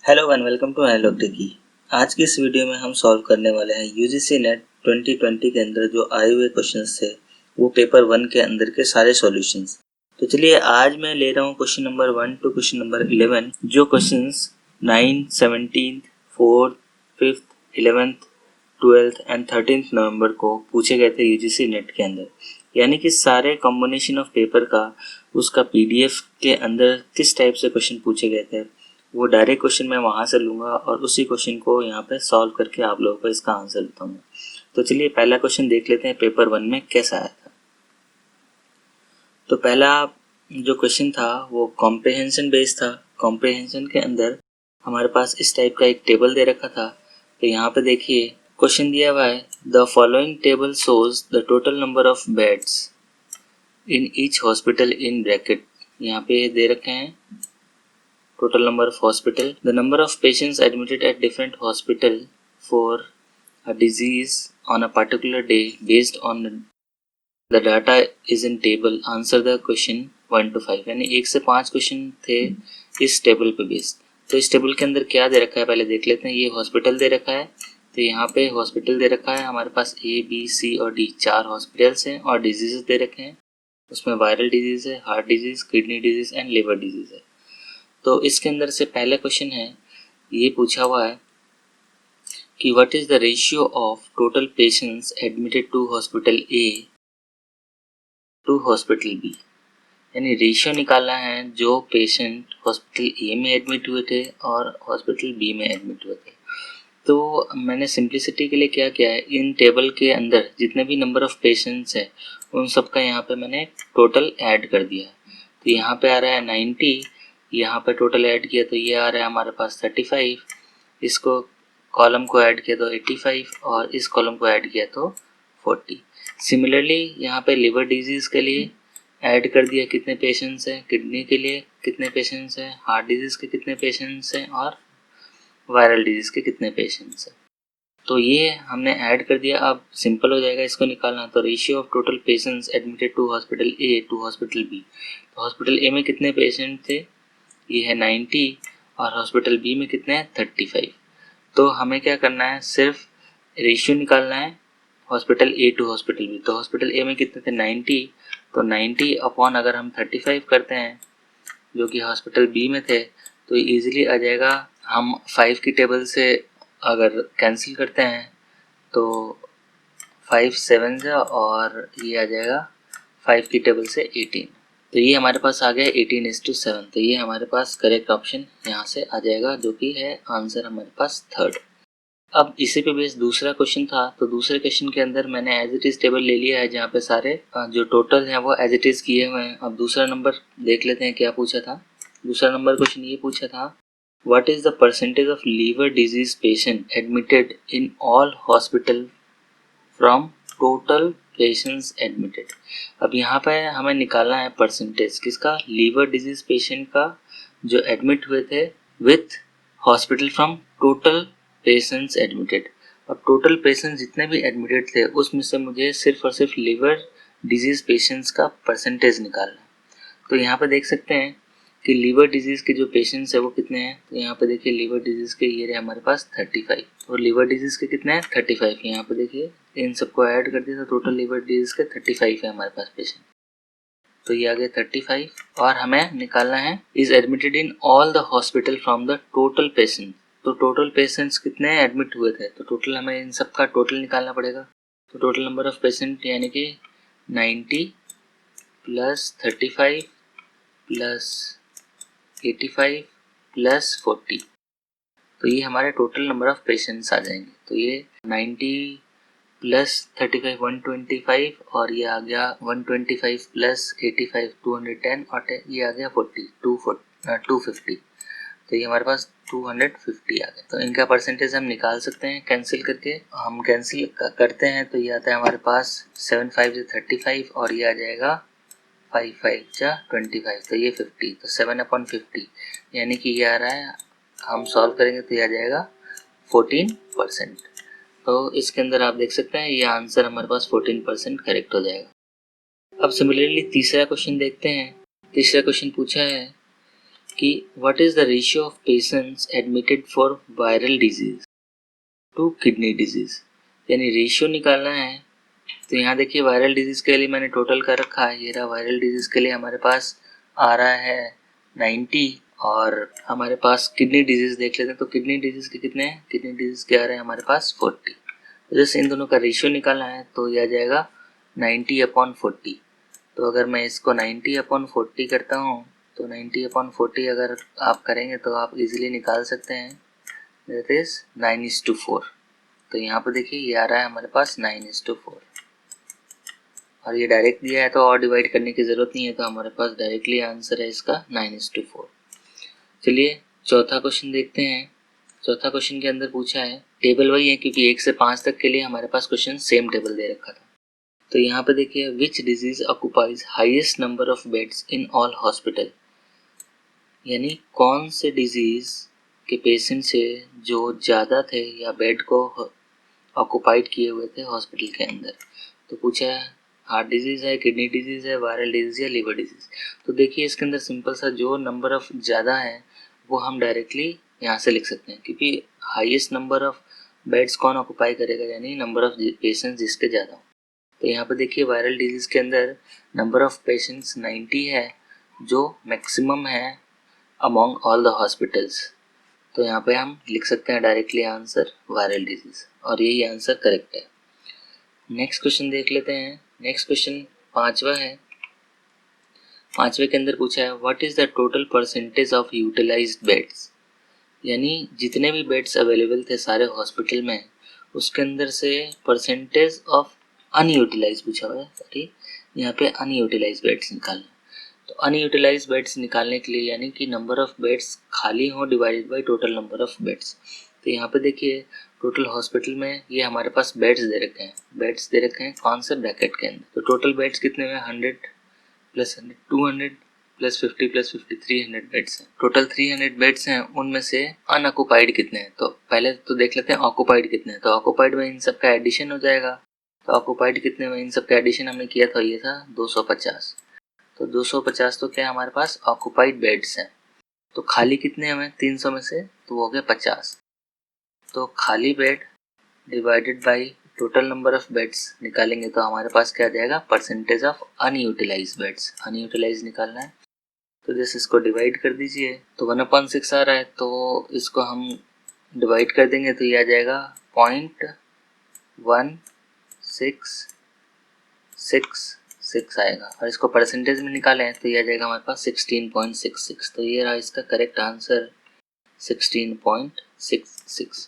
Hello and welcome to analog techie. आज की इस वीडियो में हम सॉल्व करने वाले हैं यूजीसी नेट 2020 के अंदर जो आए हुए क्वेश्चंस थे वो पेपर 1 के अंदर के सारे सॉल्यूशंस। तो चलिए आज मैं ले रहा हूँ question number 1 to question number 11, जो क्वेश्चंस 9, 17, 4, 5, 11, 12 एंड 13 नवंबर को पूछे गए थे यूजीसी नेट के अंदर। यानी कि सारे कॉम्बिनेशन ऑफ पेपर का उसका पीडीएफ के अंदर किस टाइप से क्वेश्चन पूछे गए थे वो डायरेक्ट क्वेश्चन मैं वहाँ से लूँगा और उसी क्वेश्चन को यहाँ पे सॉल्व करके आप लोगों को इसका आंसर बताऊँगा। तो चलिए पहला क्वेश्चन देख लेते हैं पेपर 1 में कैसा आया था। तो पहला जो क्वेश्चन था वो कॉम्प्रिहेंशन बेस्ड था। कॉम्प्रिहेंशन के अंदर हमारे पास इस टाइप का एक टेबल दे रखा था। तो यहाँ पे देखिए क्वेश्चन दिया हुआ है, the following table shows the total number of beds in each hospital in bracket. यहाँ पे दे रखे हैं total number of hospital, the number of patients admitted at different hospital for a disease on a particular day based on the data is in table, answer the question 1 to 5। यानी 1 से 5 question थे इस table पे based. तो इस table के अंदर क्या दे रखा है पहले देख लेते हैं। ये हॉस्पिटल दे रखा है, तो यहाँ पे हॉस्पिटल दे रखा है हमारे पास ए बी सी और डी 4 हॉस्पिटल्स हैं और डिजीजेस दे रखे हैं। उसमें वायरल डिजीज है, heart disease, kidney disease and liver disease है। तो इसके अंदर से पहला क्वेश्चन है, ये पूछा हुआ है कि what is the ratio of total patients admitted to hospital A to hospital B. यानी रेशियो निकालना है जो पेशेंट हॉस्पिटल ए में एडमिट हुए थे और हॉस्पिटल बी में एडमिट हुए थे। तो मैंने सिंप्लिसिटी के लिए क्या किया है, इन टेबल के अंदर जितने भी नंबर ऑफ पेशेंट्स है उन सब का यहाँ पे मैंने टोटल ऐड कर दिया है। तो यहाँ पे आ रहा है 90, यहाँ पे टोटल ऐड किया तो ये आ रहा है हमारे पास 35, इसको कॉलम को ऐड किया तो 85 और इस कॉलम को ऐड किया तो 40। सिमिलरली यहाँ पे लिवर डिजीज के लिए ऐड कर दिया कितने पेशेंट्स हैं, किडनी के लिए कितने पेशेंट्स हैं, हार्ट डिजीज के कितने पेशेंट्स हैं और वायरल डिजीज के कितने पेशेंट्स हैं। तो ये हमने ऐड कर दिया। अब सिंपल हो जाएगा इसको निकालना। तो ratio of total patients admitted to hospital A to hospital B. तो हॉस्पिटल ए में कितने पेशेंट थे, ये है 90 और हॉस्पिटल बी में कितने हैं 35। तो हमें क्या करना है, सिर्फ रेशियो निकालना है hospital A to hospital B. तो हॉस्पिटल ए में कितने थे 90, तो 90 अपॉन अगर हम 35 करते हैं जो कि हॉस्पिटल बी में थे तो इजीली आ जाएगा। हम 5 की टेबल से अगर कैंसिल करते हैं तो 5 7 से और ये आ जाएगा 5 की टेबल से 18। तो ये हमारे पास आ गया 18:7। तो ये हमारे पास करेक्ट ऑप्शन यहाँ से आ जाएगा जो कि है आंसर हमारे पास थर्ड। अब इसी पे बेस दूसरा क्वेश्चन था। तो दूसरे क्वेश्चन के अंदर मैंने एज इट इज टेबल ले लिया है जहाँ पे सारे जो टोटल हैं वो एज इट इज किए हुए हैं। अब दूसरा नंबर देख लेते हैं क्या पूछा था। दूसरा नंबर क्वेश्चन ये पूछा था, what is the percentage of liver disease patient admitted in all hospital from total patients admitted. अब यहाँ पे हमें निकालना है परसेंटेज किसका, लीवर डिजीज पेशेंट का जो एडमिट हुए थे with hospital from total patients admitted. अब टोटल पेशेंट्स जितने भी एडमिटेड थे उसमें से मुझे सिर्फ और सिर्फ लीवर डिजीज पेशेंट्स का परसेंटेज निकालना है। तो यहाँ पे देख सकते हैं कि लीवर डिजीज के जो पेशेंट्स है वो कितने हैं। तो यहाँ पे देखिए लीवर डिजीज के ये रहे हमारे पास 35 और लीवर डिजीज के कितने हैं 35। यहाँ पे देखिए इन सबको ऐड कर दिया तो टोटल लीवर डिजीज के 35 है हमारे पास पेशेंट। तो ये आ गया 35 और हमें निकालना है is admitted in all the hospital from the total patient. तो टोटल पेशेंट्स कितने एडमिट हुए थे तो टोटल हमें इन सब का टोटल निकालना पड़ेगा। तो टोटल नंबर ऑफ पेशेंट यानी कि 90 प्लस 35 प्लस 85 प्लस 40। तो ये हमारे टोटल नंबर ऑफ पेशेंट्स आ जाएंगे। तो ये 90 प्लस 35 125 और ये आ गया 125 प्लस 85 210 और ये आ गया 40 250। तो ये हमारे पास 250 आ गया। तो इनका परसेंटेज हम निकाल सकते हैं कैंसिल करके। हम कैंसिल करते हैं तो ये आता है हमारे पास 7 5 से 35 और ये आ जाएगा 5 5 जा 25। तो ये 50, तो 7/50 यानी कि ये आ रहा है, हम सॉल्व करेंगे तो ये आ जाएगा 14%। तो इसके अंदर आप देख सकते हैं ये आंसर हमारे पास 14% करेक्ट हो जाएगा। अब सिमिलरली तीसरा क्वेश्चन देखते हैं। तीसरा क्वेश्चन पूछा है कि what is the ratio of patients admitted for viral disease to kidney disease, यानी रेशियो निकालना है। तो यहाँ देखिए वायरल डिजीज के लिए मैंने टोटल कर रखा है, ये रहा वायरल डिजीज के लिए हमारे पास आ रहा है 90, और हमारे पास किडनी डिजीज देख लेते हैं। तो किडनी डिजीज के कितने हैं, किडनी डिजीज के आ रहे हैं हमारे पास 40। तो जैसे इन दोनों का रेशियो निकालना है तो ये आ जाएगा 90/40। तो अगर मैं इसको 90/40 करता हूँ तो 90/40 अगर आप करेंगे तो आप इजीली निकाल सकते हैं, दैट इज 9:4। तो यहाँ पर देखिए ये आ रहा है हमारे पास 9:4, और ये डायरेक्ट दिया है तो और डिवाइड करने की ज़रूरत नहीं है, तो हमारे पास डायरेक्टली आंसर है इसका 9:4। चलिए चौथा क्वेश्चन देखते हैं। चौथा क्वेश्चन के अंदर पूछा है, टेबल वही है क्योंकि 1 से 5 तक के लिए हमारे पास क्वेश्चन सेम टेबल दे रखा था। तो यहाँ पे देखिए which disease occupies highest number of beds in all hospital, यानी कौन से डिजीज के पेशेंट से जो ज़्यादा थे या बेड को ऑक्यूपाइड किए हुए थे हॉस्पिटल के अंदर। तो पूछा है हार्ट डिजीज़ है, किडनी डिजीज़ है, वायरल डिजीज़ या लिवर डिजीज़। तो देखिए इसके अंदर सिंपल सा जो नंबर ऑफ ज़्यादा है वो हम डायरेक्टली यहाँ से लिख सकते हैं, क्योंकि हाईएस्ट नंबर ऑफ बेड्स कौन ऑक्यूपाई करेगा, यानी नंबर ऑफ पेशेंट्स जिसके ज़्यादा हो। तो यहाँ पर देखिए वायरल डिजीज़ के अंदर नंबर ऑफ पेशेंट्स 90 है, जो मैक्सिमम है अमॉन्ग ऑल द हॉस्पिटल्स। तो यहाँ पे हम लिख सकते हैं डायरेक्टली आंसर वायरल डिजीज़, और यही आंसर करेक्ट है। नेक्स्ट क्वेश्चन देख लेते हैं। नेक्स्ट क्वेश्चन पांचवा है। पांचवे के अंदर पूछा है what is the total percentage of utilized beds, यानी जितने भी बेड्स अवेलेबल थे सारे हॉस्पिटल में उसके अंदर से परसेंटेज ऑफ अनयूटिलाइज पूछा हुआ है, सॉरी यहाँ पे अनयूटिलाइज बेड्स निकालना। तो अनयूटिलाइज बेड्स निकालने के लिए यानी कि नंबर ऑफ बेड्स खाली हो divided by total number of beds. तो यहाँ पे देखिए टोटल हॉस्पिटल में ये हमारे पास बेड्स दे रखे हैं, बेड्स दे रखे हैं कौन से ब्रैकेट के अंदर। तो टोटल बेड्स कितने में 100 + 100 200 + 50 + 50 300 बेड्स हैं। टोटल 300 बेड्स हैं, उनमें से अनऑक्युपाइड कितने हैं। तो पहले तो देख लेते हैं ऑक्युपाइड कितने हैं। तो ऑक्युपाइड में इन सब का एडिशन हो जाएगा। तो ऑक्युपाइड कितने में इन सब का एडिशन हमने किया था, ये था 250। तो 250 तो क्या हमारे पास ऑक्युपाइड बेड्स हैं। तो खाली कितने हमें 300 में से, तो वो हो गया 50। तो खाली bed divided by total number of beds निकालेंगे तो हमारे पास क्या आ जाएगा, percentage of unutilise beds. Unutilise निकालना है तो जैसे इसको डिवाइड कर दीजिए तो 1/6 आ रहा है, तो इसको हम डिवाइड कर देंगे तो ये आ जाएगा 0.1666 आएगा, और इसको परसेंटेज में निकालें तो ये आ जाएगा हमारे पास 16.66। तो ये रहा इसका करेक्ट आंसर 16.66।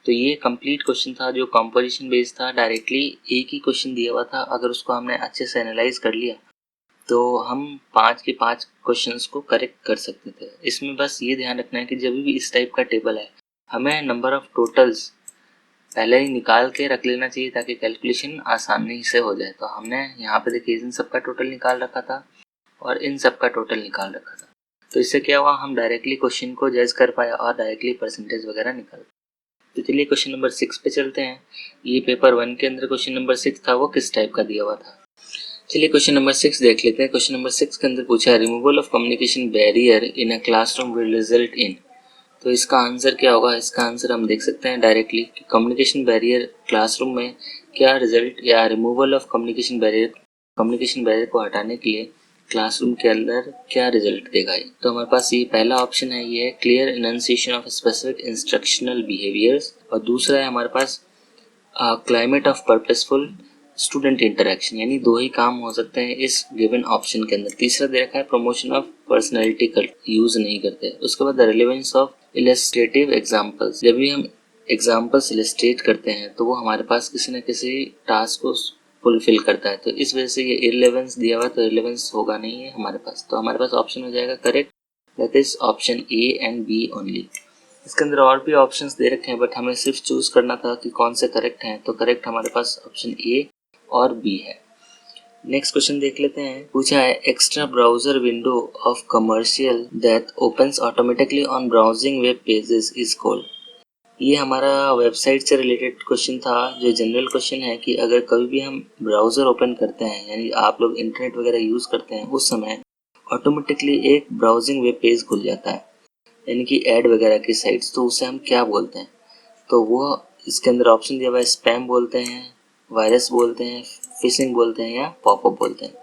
तो ये कंप्लीट क्वेश्चन था जो कंपोजिशन बेस्ड था, डायरेक्टली एक ही क्वेश्चन दिया हुआ था। अगर उसको हमने अच्छे से एनालाइज कर लिया तो हम 5 के 5 क्वेश्चंस को करेक्ट कर सकते थे। इसमें बस ये ध्यान रखना है कि जब भी इस टाइप का टेबल है हमें नंबर ऑफ टोटल्स पहले ही निकाल के रख लेना चाहिए ताकि कैलकुलेशन आसानी से हो जाए। तो हमने यहाँ पे देखिए इन सब का टोटल निकाल रखा था और इन सब का टोटल निकाल रखा था। तो इससे क्या हुआ, हम डायरेक्टली क्वेश्चन को जज कर पाए और डायरेक्टली परसेंटेज वगैरह निकाल। तो चलिए क्वेश्चन नंबर 6 पे चलते हैं। ये पेपर 1 के अंदर क्वेश्चन नंबर 6 था, वो किस टाइप का दिया हुआ था। चलिए क्वेश्चन नंबर 6 देख लेते हैं। क्वेश्चन नंबर 6 के अंदर पूछा है removal of communication barrier in a classroom will result in. तो इसका आंसर क्या होगा, इसका आंसर हम देख सकते हैं डायरेक्टली कि कम्युनिकेशन बैरियर क्लासरूम में क्या रिजल्ट, या रिमूवल ऑफ कम्युनिकेशन बैरियर को हटाने के लिए क्लासरूम के अंदर क्या रिजल्ट देगा। तो हमारे पास ये पहला ऑप्शन है, ये है clear enunciation of specific instructional behaviours, और दूसरा है हमारे पास climate of purposeful student interaction. यानी दो ही काम हो सकते हैं इस गिवन ऑप्शन के अंदर। तीसरा दे रखा है प्रमोशन ऑफ पर्सनैलिटी का यूज नहीं करते। उसके बाद the relevance of illustrative examples, जब भी हम एग्जाम्पल्स इलस्ट्रेट करते हैं तो वो हमारे पास किसी न किसी टास्क को फुलफिल करता है। तो इस वजह से ये इररिलेवेंस दिया हुआ, तो रिलेवेंस होगा नहीं है हमारे पास। तो हमारे पास ऑप्शन हो जाएगा correct, that is option A and B only. इसके अंदर और भी ऑप्शंस दे रखे हैं बट हमें सिर्फ चूज करना था कि कौन से करेक्ट हैं। तो करेक्ट हमारे पास ऑप्शन ए और बी है। नेक्स्ट क्वेश्चन देख लेते हैं। पूछा है extra browser window of commercial that opens automatically on browsing web pages is called. ये हमारा वेबसाइट से रिलेटेड क्वेश्चन था, जो जनरल क्वेश्चन है कि अगर कभी भी हम ब्राउज़र ओपन करते हैं, यानी आप लोग इंटरनेट वगैरह यूज़ करते हैं, उस समय ऑटोमेटिकली एक ब्राउजिंग वेब पेज खुल जाता है, यानी कि ऐड वगैरह की साइट्स, तो उसे हम क्या बोलते हैं? तो वो इसके अंदर ऑप्शन दिया हुआ है, स्पैम बोलते हैं, वायरस बोलते हैं, फिशिंग बोलते हैं या पॉपअप बोलते हैं।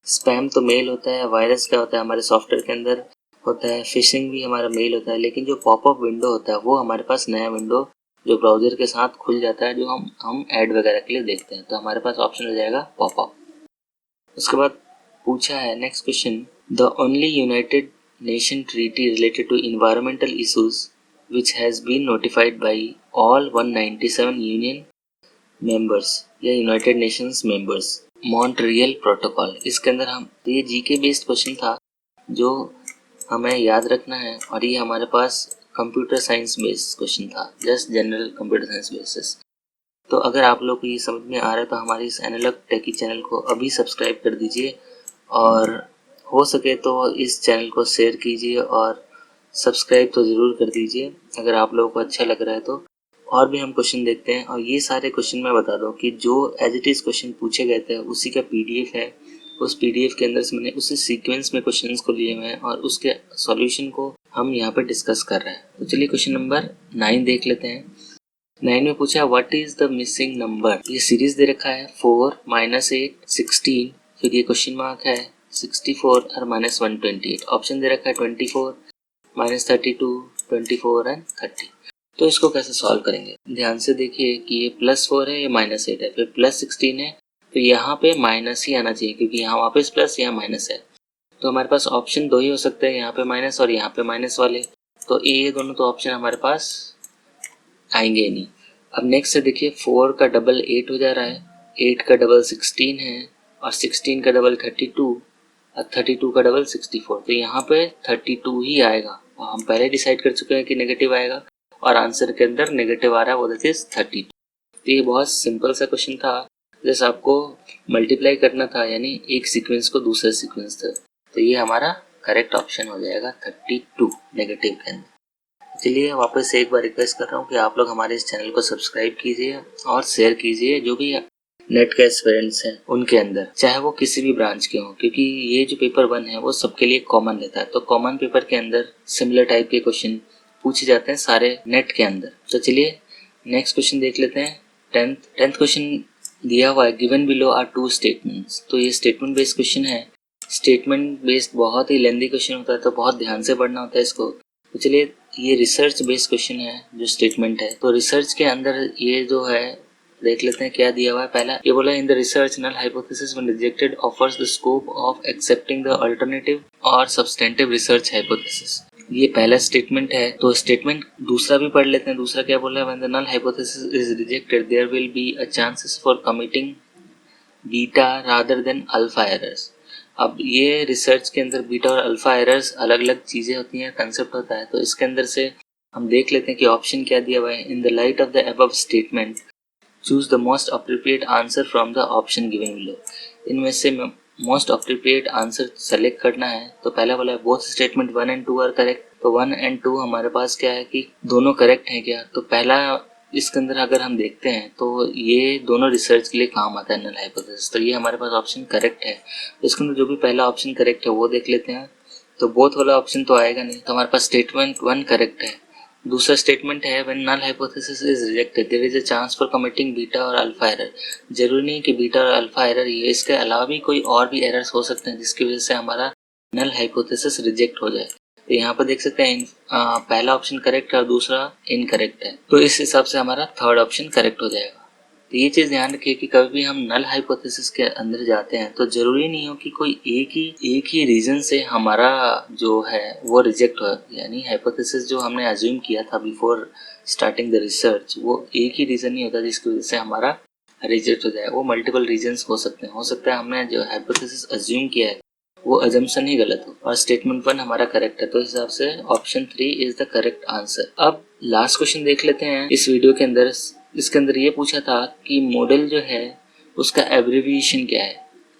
स्पैम तो मेल होता है, वायरस क्या होता है हमारे सॉफ्टवेयर के अंदर होता है, फिशिंग भी हमारा मेल होता है, लेकिन जो पॉपअप विंडो होता है वो हमारे पास नया विंडो जो ब्राउजर के साथ खुल जाता है, जो हम ऐड वगैरह के लिए देखते हैं, तो हमारे पास ऑप्शन हो जाएगा पॉपअप। उसके बाद पूछा है next question, the only United Nation treaty related to environmental issues which has been notified by all 197 union members या United Nations members, Montreal protocol. इसके अंदर हम ये जीके बेस्ड क्वेश्चन था जो हमें याद रखना है, और ये हमारे पास कंप्यूटर साइंस बेस्ड क्वेश्चन था, just general computer science basis. तो अगर आप लोग को ये समझ में आ रहा है तो हमारे इस एनालॉग टेकी चैनल को अभी सब्सक्राइब कर दीजिए, और हो सके तो इस चैनल को शेयर कीजिए और सब्सक्राइब तो ज़रूर कर दीजिए अगर आप लोगों को अच्छा लग रहा है तो। और भी हम क्वेश्चन देखते हैं, और ये सारे क्वेश्चन मैं बता दूं कि जो एज इट इज़ क्वेश्चन पूछे गए थे उसी का पीडीएफ है। उस पीडीएफ के अंदर से मैंने उसी सीक्वेंस में क्वेश्चंस को लिए हुए हैं और उसके सॉल्यूशन को हम यहाँ पे डिस्कस कर रहे हैं। तो चलिए क्वेश्चन नंबर 9 देख लेते हैं। 9 में पूछा है what is the missing number. ये सीरीज दे रखा है 4, -8, 16, फिर ये क्वेश्चन मार्क है 64 और -128। ऑप्शन दे रखा है 24, -32, 24 एंड 30। तो इसको कैसे सॉल्व करेंगे? ध्यान से देखिए कि ये +4 है, ये -8 है, फिर +16 है, तो यहाँ पे माइनस ही आना चाहिए क्योंकि यहाँ वापस प्लस यहाँ माइनस है। तो हमारे पास ऑप्शन दो ही हो सकते हैं, यहाँ पे माइनस और यहाँ पे माइनस वाले। तो ये दोनों तो ऑप्शन हमारे पास आएंगे नहीं। अब नेक्स्ट से देखिए 4 का डबल 8 हो जा रहा है, 8 का डबल 16 है, और 16 का डबल 32, और 32 का डबल 64। तो यहाँ पे 32 ही आएगा, और हम पहले डिसाइड कर चुके हैं कि नेगेटिव आएगा, और आंसर के अंदर नेगेटिव आ रहा है, वो दैट इज 32। तो ये बहुत सिंपल सा क्वेश्चन था, जैसे आपको मल्टीप्लाई करना था, यानी एक सीक्वेंस को दूसरे सीक्वेंस से। तो ये हमारा करेक्ट ऑप्शन हो जाएगा 32 नेगेटिव के अंदर। चलिए वापस से एक बार रिक्वेस्ट कर रहा हूँ कि आप लोग हमारे इस चैनल को सब्सक्राइब कीजिए और शेयर कीजिए जो भी नेट के एस्पिरेंट्स हैं उनके अंदर, चाहे वो किसी भी ब्रांच के हों, क्योंकि ये जो पेपर 1 है वो सबके लिए कॉमन रहता है। तो कॉमन पेपर के अंदर सिमिलर टाइप के क्वेश्चन पूछे जाते हैं सारे नेट के अंदर। तो चलिए नेक्स्ट क्वेश्चन देख लेते हैं। टेंथ क्वेश्चन दिया हुआ है, गिवन बिलो आर 2 स्टेटमेंट्स। तो ये स्टेटमेंट बेस्ड क्वेश्चन है। स्टेटमेंट बेस्ड बहुत ही लेंथी क्वेश्चन होता है, तो बहुत ध्यान से पढ़ना होता है इसको। तो चलिए ये रिसर्च बेस्ड क्वेश्चन है जो स्टेटमेंट है। तो रिसर्च के अंदर ये जो है देख लेते हैं क्या दिया हुआ है। पहला ये बोला in the research null hypothesis when rejected offers the scope of accepting the alternative और सब्सटेंटिव रिसर्च हाइपोथेसिस। ये पहला स्टेटमेंट है। तो स्टेटमेंट दूसरा भी पढ़ लेते हैं। दूसरा क्या बोला है, when the null hypothesis is rejected there will be a chances for committing beta rather than alpha errors. अब ये रिसर्च के अंदर बीटा और अल्फा एरर्स अलग अलग चीज़ें होती हैं, कंसेप्ट होता है। तो इसके अंदर से हम देख लेते हैं कि ऑप्शन क्या दिया हुआ है। In the light of the above statement choose the most appropriate answer from the option given below. इनमें से मोस्ट अप्रोप्रिएट आंसर सेलेक्ट करना है। तो पहला वाला है both statement 1 and 2 are correct. तो 1 एंड 2 हमारे पास क्या है कि दोनों करेक्ट हैं क्या। तो पहला इसके अंदर अगर हम देखते हैं तो ये दोनों रिसर्च के लिए काम आता है नल हाइपोथेसिस। तो ये हमारे पास ऑप्शन करेक्ट है। तो इसके अंदर जो भी पहला ऑप्शन करेक्ट है वो देख लेते हैं। तो बोथ वाला ऑप्शन तो आएगा नहीं, तो हमारे पास स्टेटमेंट 1 करेक्ट है। दूसरा स्टेटमेंट है when null hypothesis is rejected there is a chance for committing beta और अल्फा एरर। जरूरी नहीं कि बीटा और अल्फा एरर ही है, इसके अलावा भी कोई और भी एरर्स हो सकते हैं जिसकी वजह से हमारा नल हाइपोथेसिस रिजेक्ट हो जाए। तो यहाँ पर देख सकते हैं पहला ऑप्शन करेक्ट है और दूसरा इनकरेक्ट है। तो इस हिसाब से हमारा थर्ड ऑप्शन करेक्ट हो जाएगा। तो ये चीज़ ध्यान रखिए कि कभी भी हम नल हाइपोथेसिस के अंदर जाते हैं तो जरूरी नहीं हो कि कोई एक ही रीजन से हमारा जो है वो रिजेक्ट हो। यानी हाइपोथेसिस जो हमने अज्यूम किया था बिफोर स्टार्टिंग द रिसर्च, वो एक ही रीजन नहीं होता जिसकी वजह से हमारा रिजेक्ट हो जाए। वो मल्टीपल रीजन्स हो सकते हैं। हो सकता है हमने जो हाइपोथेसिस अज्यूम किया है वो अजम्पशन ही गलत हो, और स्टेटमेंट 1 हमारा करेक्ट है। तो इस हिसाब से option 3 is the correct answer. अब लास्ट क्वेश्चन देख लेते हैं इस वीडियो के अंदर। इसके अंदर ये पूछा था कि मॉडल जो है उसका एब्रिविएशन क्या है,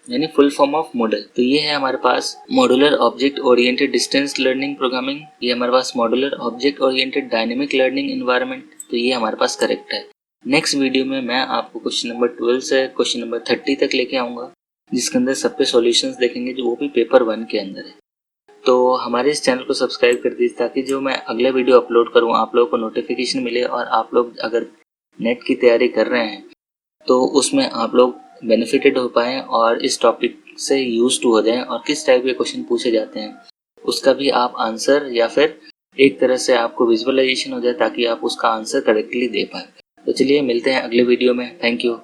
यानी फुल फॉर्म ऑफ मॉडल। तो ये है हमारे पास modular object oriented distance learning programming. ये हमारे पास modular object oriented dynamic learning environment. तो ये हमारे पास करेक्ट है। नेक्स्ट वीडियो में मैं आपको क्वेश्चन नंबर 12 से क्वेश्चन नंबर 30 तक लेके आऊंगा, जिसके अंदर सब पे सॉल्यूशंस देखेंगे, जो वो भी पेपर 1 के अंदर है। तो हमारे इस चैनल को सब्सक्राइब कर दीजिए ताकि जो मैं अगले वीडियो अपलोड करूँ आप लोगों को नोटिफिकेशन मिले, और आप लोग अगर नेट की तैयारी कर रहे हैं तो उसमें आप लोग बेनिफिटेड हो पाएँ और इस टॉपिक से यूज टू हो जाएं, और किस टाइप के क्वेश्चन पूछे जाते हैं उसका भी आप आंसर या फिर एक तरह से आपको विजुअलाइजेशन हो जाए ताकि आप उसका आंसर करेक्टली दे पाएँ। तो चलिए मिलते हैं अगले वीडियो में। Thank you.